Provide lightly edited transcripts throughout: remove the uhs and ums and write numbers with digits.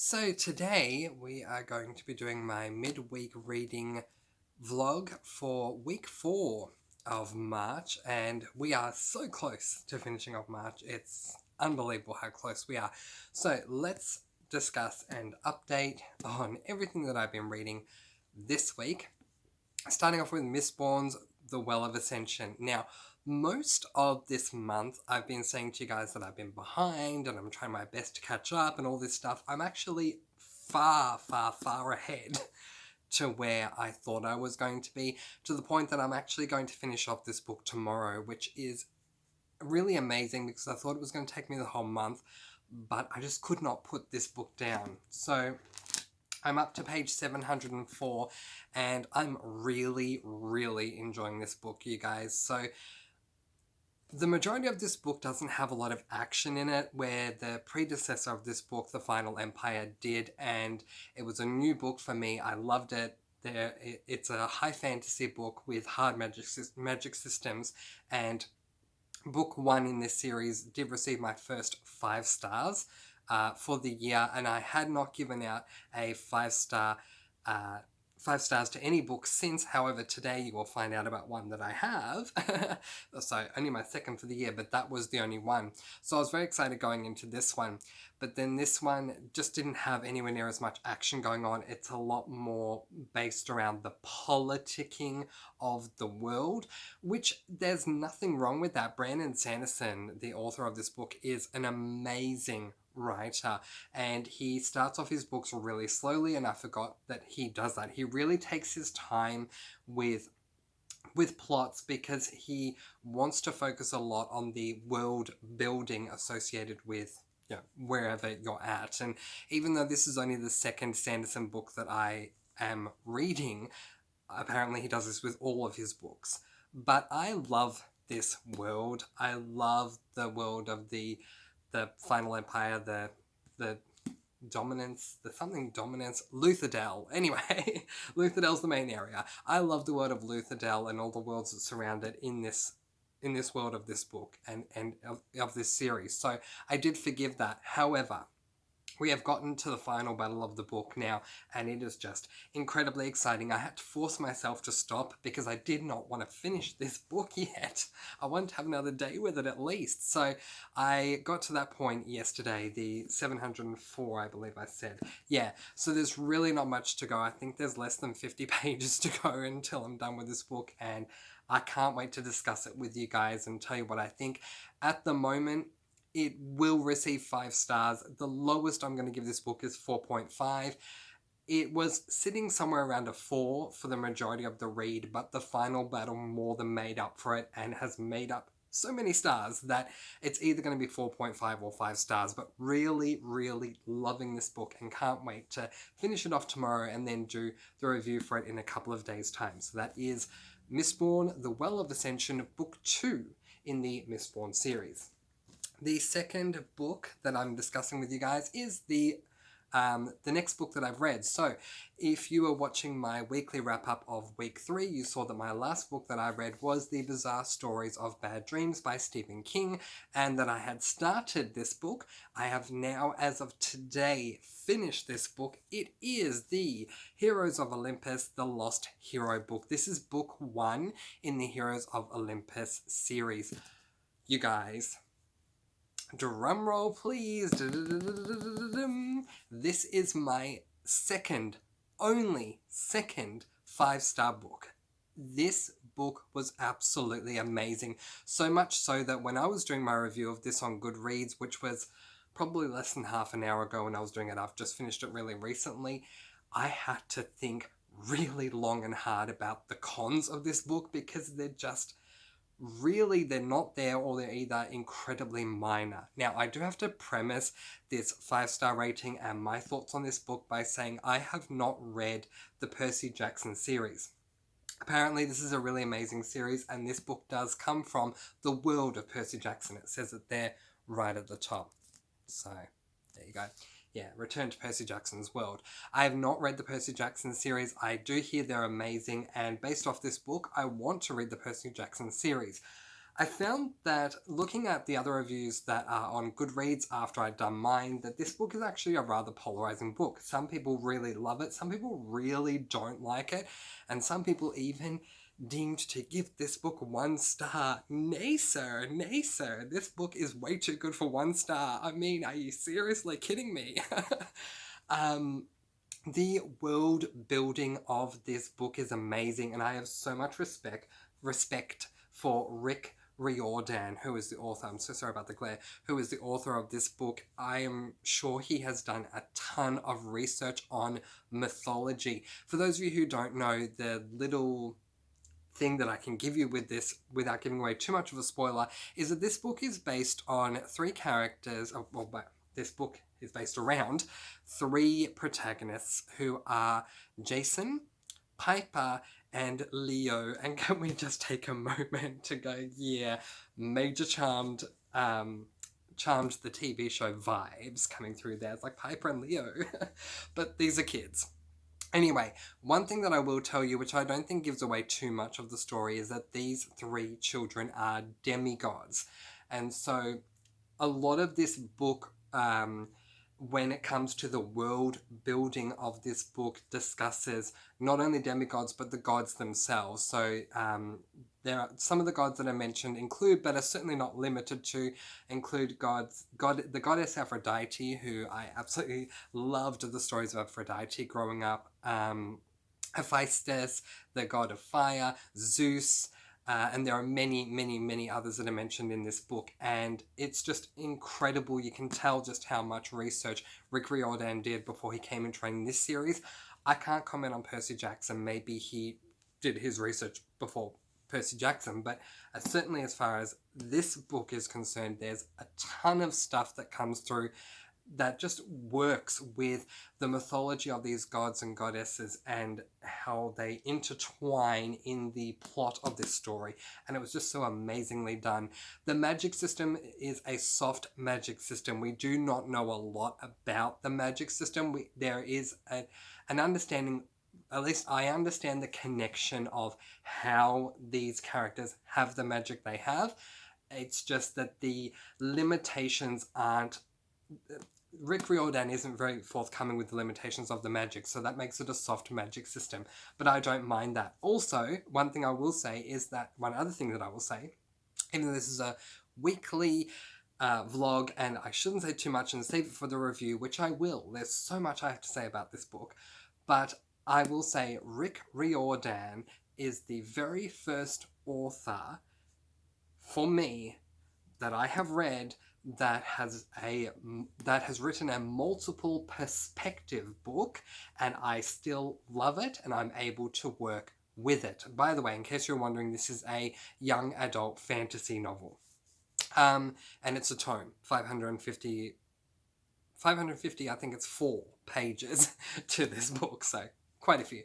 So today we are going to be doing my midweek reading vlog for week 4 of March, and we are so close to finishing off March. It's unbelievable how close we are. So let's discuss and update on everything that I've been reading this week. Starting off with Mistborn's The Well of Ascension. Now, most of this month, I've been saying to you guys that I've been behind and I'm trying my best to catch up and all this stuff. I'm actually far ahead to where I thought I was going to be, to the point that I'm actually going to finish off this book tomorrow, which is really amazing because I thought it was going to take me the whole month, but I just could not put this book down. So I'm up to page 704 and I'm really enjoying this book, you guys. So the majority of this book doesn't have a lot of action in it, where the predecessor of this book, The Final Empire, did, and it was a new book for me. I loved it. It's a high fantasy book with hard magic systems, and book 1 in this series did receive my first 5 stars for the year, and I had not given out a 5-star 5 stars to any book since. However, today you will find out about one that I have. So only my second for the year, but that was the only one. So I was very excited going into this one. But then this one just didn't have anywhere near as much action going on. It's a lot more based around the politicking of the world, which there's nothing wrong with that. Brandon Sanderson, the author of this book, is an amazing writer, and he starts off his books really slowly, and I forgot that he does that. He really takes his time with plots because he wants to focus a lot on the world building associated with wherever you're at. And even though this is only the second Sanderson book that I am reading, apparently he does this with all of his books. But I love this world. I love the world of the Final Empire, the dominance, Luthadel. Anyway, Luthadell's the main area. I love the world of Luthadel and all the worlds that surround it in this world of this book and of this series. So I did forgive that. However, we have gotten to the final battle of the book now, and it is just incredibly exciting. I had to force myself to stop because I did not want to finish this book yet. I wanted to have another day with it at least. So I got to that point yesterday, the 704, I believe I said. Yeah, so there's really not much to go. I think there's less than 50 pages to go until I'm done with this book, and I can't wait to discuss it with you guys and tell you what I think. At the moment, it will receive 5 stars. The lowest I'm going to give this book is 4.5. It was sitting somewhere around a 4 for the majority of the read, but the final battle more than made up for it and has made up so many stars that it's either going to be 4.5 or 5 stars. But really loving this book and can't wait to finish it off tomorrow and then do the review for it in a couple of days' time. So that is Mistborn, The Well of Ascension, Book 2 in the Mistborn series. The second book that I'm discussing with you guys is the next book that I've read. So if you were watching my weekly wrap-up of week 3, you saw that my last book that I read was The Bizarre Stories of Bad Dreams by Stephen King, and that I had started this book. I have now, as of today, finished this book. It is the Heroes of Olympus, The Lost Hero book. This is book 1 in the Heroes of Olympus series. You guys, drum roll please. This is my only second 5-star book. This book was absolutely amazing. So much so that when I was doing my review of this on Goodreads, which was probably less than half an hour ago when I was doing it, I've just finished it really recently, I had to think really long and hard about the cons of this book because they're not there, or they're either incredibly minor. Now, I do have to premise this 5-star rating and my thoughts on this book by saying I have not read the Percy Jackson series. Apparently, this is a really amazing series, and this book does come from the world of Percy Jackson. It says it there right at the top. So, there you go. Yeah, Return to Percy Jackson's World. I have not read the Percy Jackson series. I do hear they're amazing, and based off this book, I want to read the Percy Jackson series. I found that looking at the other reviews that are on Goodreads after I'd done mine, that this book is actually a rather polarizing book. Some people really love it, some people really don't like it, and some people even deemed to give this book 1 star. Nay sir, this book is way too good for 1 star. I mean, are you seriously kidding me? The world building of this book is amazing, and I have so much respect for Rick Riordan, who is the author. I'm so sorry about the glare. Who is the author of this book? I am sure he has done a ton of research on mythology. For those of you who don't know, the little thing that I can give you with this, without giving away too much of a spoiler, is that this book is based on 3 characters. This book is based around 3 protagonists who are Jason, Piper, and Leo. And can we just take a moment to go, yeah, Major Charmed the TV show vibes coming through there. It's like Piper and Leo. But these are kids. Anyway, one thing that I will tell you, which I don't think gives away too much of the story, is that these 3 children are demigods. And so a lot of this book, when it comes to the world building of this book, discusses not only demigods but the gods themselves. So there are some of the gods that are mentioned include, but are certainly not limited to, include the goddess Aphrodite, who I absolutely loved the stories of Aphrodite growing up. Hephaestus, the god of fire, Zeus. And there are many, many, many others that are mentioned in this book. And it's just incredible. You can tell just how much research Rick Riordan did before he came and trained this series. I can't comment on Percy Jackson. Maybe he did his research before Percy Jackson. But certainly as far as this book is concerned, there's a ton of stuff that comes through that just works with the mythology of these gods and goddesses and how they intertwine in the plot of this story. And it was just so amazingly done. The magic system is a soft magic system. We do not know a lot about the magic system. There is an understanding, at least I understand the connection of how these characters have the magic they have. It's just that the limitations aren't... Rick Riordan isn't very forthcoming with the limitations of the magic, so that makes it a soft magic system. But I don't mind that. Also, one other thing that I will say, even though this is a weekly vlog, and I shouldn't say too much and save it for the review, which I will. There's so much I have to say about this book. But I will say Rick Riordan is the very first author, for me, that I have read that has written a multiple perspective book, and I still love it, and I'm able to work with it. By the way, in case you're wondering, this is a young adult fantasy novel, and it's a tome, 550. I think it's 4 pages to this book, so quite a few.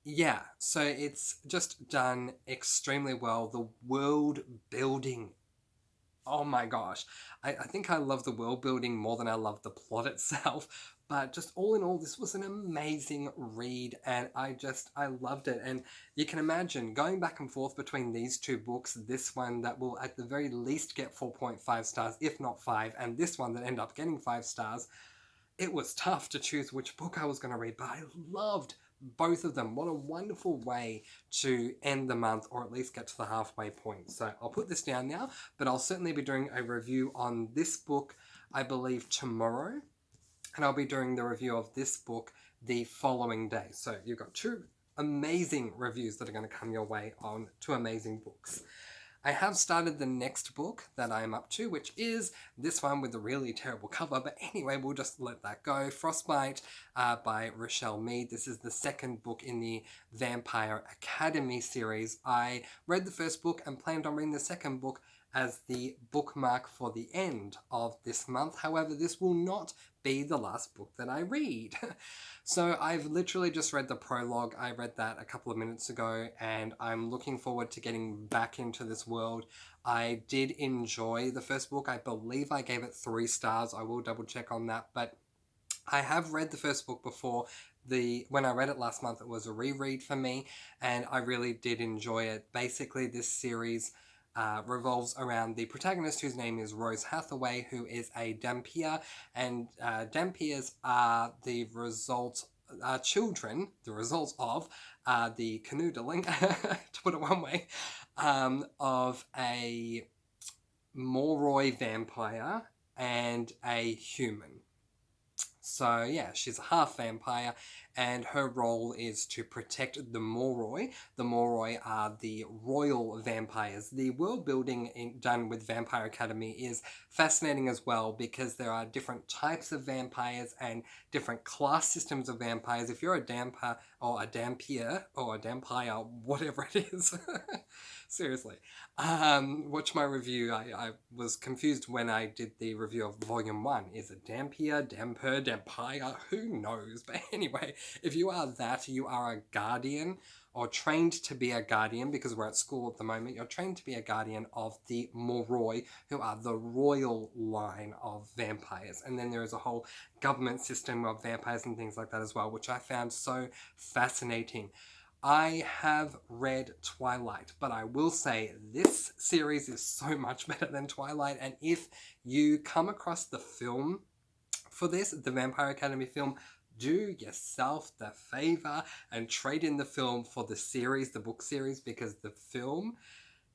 Yeah, so it's just done extremely well. The world building, oh my gosh. I think I love the world building more than I love the plot itself. But just all in all, this was an amazing read, and I loved it. And you can imagine going back and forth between these 2 books, this one that will at the very least get 4.5 stars, if not 5, and this one that ended up getting 5 stars. It was tough to choose which book I was going to read, but I loved both of them. What a wonderful way to end the month, or at least get to the halfway point. So I'll put this down now, but I'll certainly be doing a review on this book, I believe, tomorrow. And I'll be doing the review of this book the following day. So you've got 2 amazing reviews that are going to come your way on 2 amazing books. I have started the next book that I'm up to, which is this one with the really terrible cover. But anyway, we'll just let that go. Frostbite by Rochelle Mead. This is the 2nd book in the Vampire Academy series. I read the 1st book and planned on reading the 2nd book as the bookmark for the end of this month. However, this will not be the last book that I read. So I've literally just read the prologue. I read that a couple of minutes ago, and I'm looking forward to getting back into this world. I did enjoy the 1st book. I believe I gave it 3 stars. I will double check on that, but I have read the 1st book before. when I read it last month, it was a reread for me, and I really did enjoy it. Basically, this series revolves around the protagonist, whose name is Rose Hathaway, who is a Dampier, and Dampiers are the result children, the result of the canoodling, to put it one way, of a Moroi vampire and a human. So yeah, she's a half vampire, and her role is to protect the Moroi. The Moroi are the royal vampires. The world building done with Vampire Academy is fascinating as well, because there are different types of vampires and different class systems of vampires. If you're a Damper or a Dampier or a Dampire, whatever it is, seriously, watch my review. I was confused when I did the review of Volume 1. Is it Dampier, Damper, Dampire? Who knows? But anyway, if you are that, you are a guardian, or trained to be a guardian, because we're at school at the moment. You're trained to be a guardian of the Moroi, who are the royal line of vampires. And then there is a whole government system of vampires and things like that as well, which I found so fascinating. I have read Twilight, but I will say this series is so much better than Twilight. And if you come across the film for this, the Vampire Academy film, do yourself the favor and trade in the film for the series, the book series, because the film,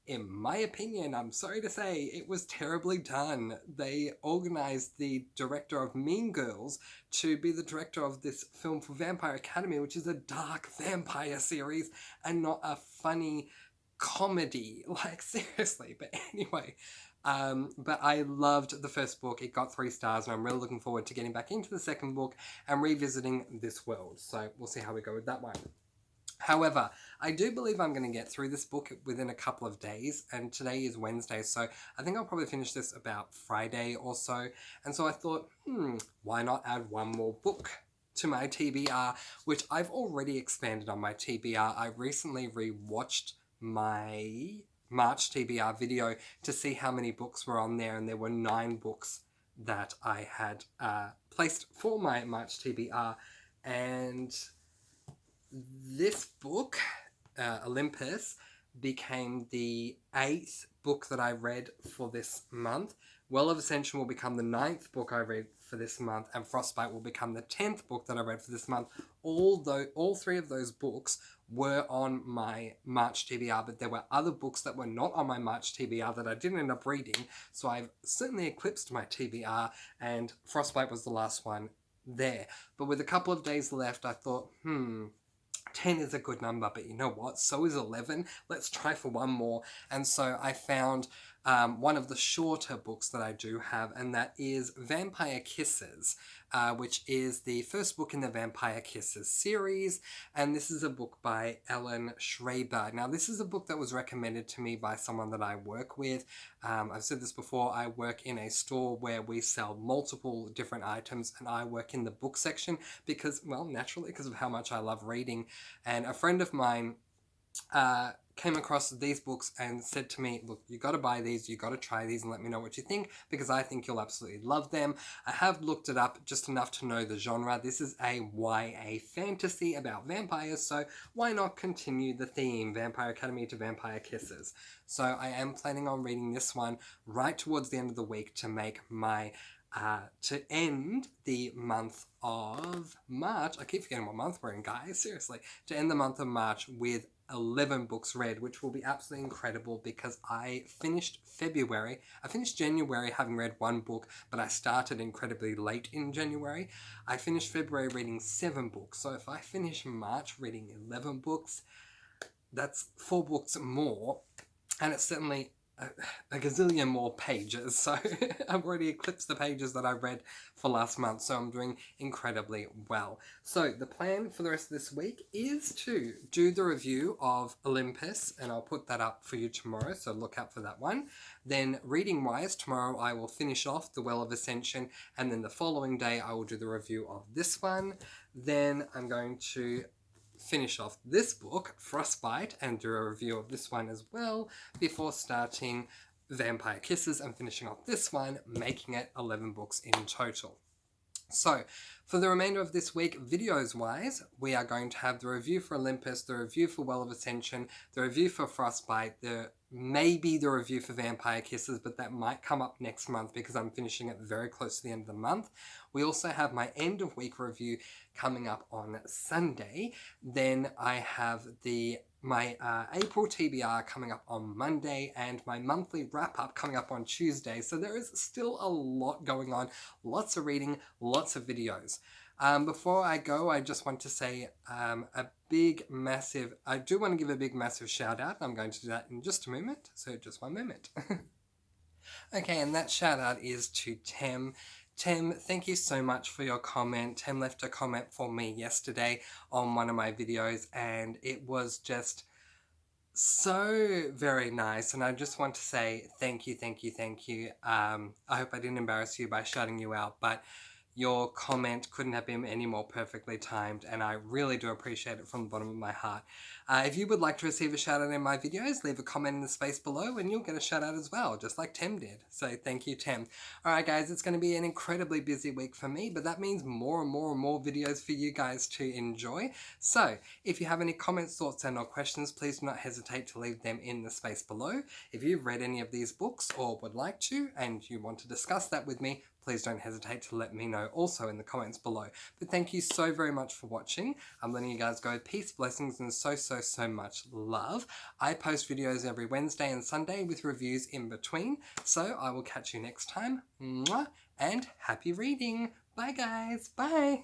in my opinion, I'm sorry to say, it was terribly done. They organized the director of Mean Girls to be the director of this film for Vampire Academy, which is a dark vampire series and not a funny comedy. Like, seriously. But anyway, but I loved the first book. It got 3 stars, and I'm really looking forward to getting back into the second book and revisiting this world. So we'll see how we go with that one. However, I do believe I'm going to get through this book within a couple of days, and today is Wednesday, so I think I'll probably finish this about Friday or so. And so I thought, why not add one more book to my TBR, which I've already expanded on my TBR. I recently rewatched my March TBR video to see how many books were on there, and there were 9 books that I had placed for my March TBR, and this book, Olympus, became the 8th book that I read for this month. Well of Ascension will become the 9th book I read for this month, and Frostbite will become the 10th book that I read for this month. Although all 3 of those books were on my March TBR, but there were other books that were not on my March TBR that I didn't end up reading, so I've certainly eclipsed my TBR, and Frostbite was the last one there. But with a couple of days left, I thought, 10 is a good number, but you know what? So is 11. Let's try for one more. And so I found one of the shorter books that I do have, and that is Vampire Kisses, which is the first book in the Vampire Kisses series. And this is a book by Ellen Schreiber. Now, this is a book that was recommended to me by someone that I work with. I've said this before, I work in a store where we sell multiple different items, and I work in the book section because, well, naturally, because of how much I love reading. And a friend of mine came across these books and said to me, look, you got to buy these, you got to try these and let me know what you think, because I think you'll absolutely love them. I have looked it up just enough to know the genre. This is a YA fantasy about vampires, so why not continue the theme, Vampire Academy to Vampire Kisses? So I am planning on reading this one right towards the end of the week to make my to end the month of March. I keep forgetting what month we're in, guys, seriously. To end the month of March with 11 books read, which will be absolutely incredible, because I finished January having read 1 book, but I started incredibly late in January. I finished February reading 7 books, so if I finish March reading 11 books, that's 4 books more, and it's certainly a gazillion more pages, so I've already eclipsed the pages that I read for last month, so I'm doing incredibly well. So the plan for the rest of this week is to do the review of Olympus, and I'll put that up for you tomorrow, so look out for that one. Then reading-wise, tomorrow I will finish off the Well of Ascension, and then the following day I will do the review of this one. Then I'm going to finish off this book, Frostbite, and do a review of this one as well, before starting Vampire Kisses and finishing off this one, making it 11 books in total. So, for the remainder of this week, videos-wise, we are going to have the review for Olympus, the review for Well of Ascension, the review for Frostbite, maybe the review for Vampire Kisses, but that might come up next month because I'm finishing it very close to the end of the month. We also have my end of week review coming up on Sunday. Then I have my April TBR coming up on Monday and my monthly wrap-up coming up on Tuesday. So there is still a lot going on, lots of reading, lots of videos. Before I go, I just want to say I do want to give a big massive shout out. I'm going to do that in just a moment, so just one moment. Okay, and that shout out is to Tem. Tem, thank you so much for your comment. Tem left a comment for me yesterday on one of my videos, and it was just so very nice, and I just want to say thank you. I hope I didn't embarrass you by shouting you out, but your comment couldn't have been any more perfectly timed, and I really do appreciate it from the bottom of my heart. If you would like to receive a shout out in my videos, leave a comment in the space below and you'll get a shout out as well, just like Tem did. So thank you, Tem. Alright guys, it's going to be an incredibly busy week for me, but that means more and more videos for you guys to enjoy. So if you have any comments, thoughts and or questions, please do not hesitate to leave them in the space below. If you've read any of these books or would like to and you want to discuss that with me, please don't hesitate to let me know also in the comments below. But thank you so very much for watching. I'm letting you guys go. Peace, blessings, and so much love. I post videos every Wednesday and Sunday with reviews in between. So I will catch you next time. Mwah, and happy reading. Bye guys. Bye.